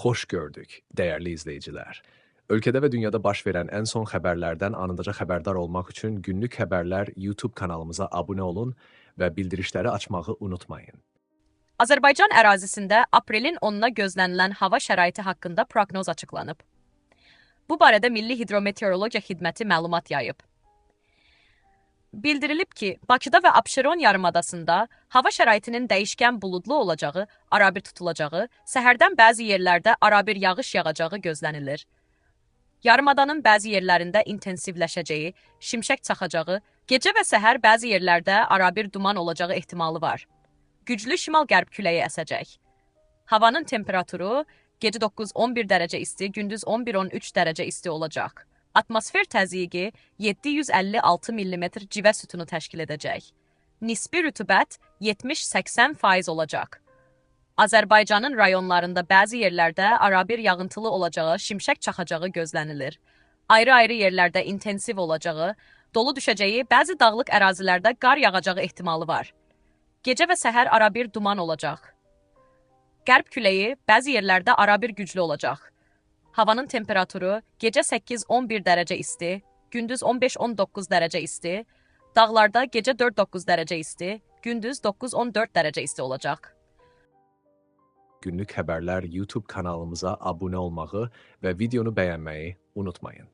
Hoş gördük, değerli izleyiciler. Ülkede ve dünyada baş verən ən son xəbərlərdən anındaca xəbərdar olmaq üçün Günlük Xəbərlər YouTube kanalımıza abunə olun və bildirişləri açmağı unutmayın. Azərbaycan ərazisində aprelin 10-na gözlənilən hava şəraiti haqqında proqnoz açıqlanıb. Bu barədə Milli Hidrometeorologiya Xidməti məlumat yayıb. Bildirilib ki, Bakıda və Abşeron yarımadasında hava şəraitinin dəyişkən buludlu olacağı, arabir tutulacağı, səhərdən bəzi yerlərdə arabir yağış yağacağı gözlənilir. Yarımadanın bəzi yerlərində intensivləşəcəyi, şimşək çaxacağı, gecə və səhər bəzi yerlərdə arabir duman olacağı ehtimalı var. Güclü şimal-qərb küləyi əsəcək. Havanın temperaturu gecə 9-11 dərəcə isti, gündüz 11-13 dərəcə isti olacaq. Atmosfer təzyiqi 756 mm civə sütunu təşkil edəcək. Nisbi rütubət 70-80% olacaq. Azərbaycanın rayonlarında bəzi yerlərdə arabir yağıntılı olacağı, şimşək çaxacağı gözlənilir. Ayrı-ayrı yerlərdə intensiv olacağı, dolu düşəcəyi, bəzi dağlıq ərazilərdə qar yağacağı ehtimalı var. Gecə və səhər arabir duman olacaq. Qərb küləyi bəzi yerlərdə arabir güclü olacaq. Havanın temperaturu gecə 8-11 dərəcə isti, gündüz 15-19 dərəcə isti, dağlarda gecə 4-9 dərəcə isti, gündüz 9-14 dərəcə isti olacaq. Günlük Xəbərlər YouTube kanalımıza abunə olmağı və videonu bəyənməyi unutmayın.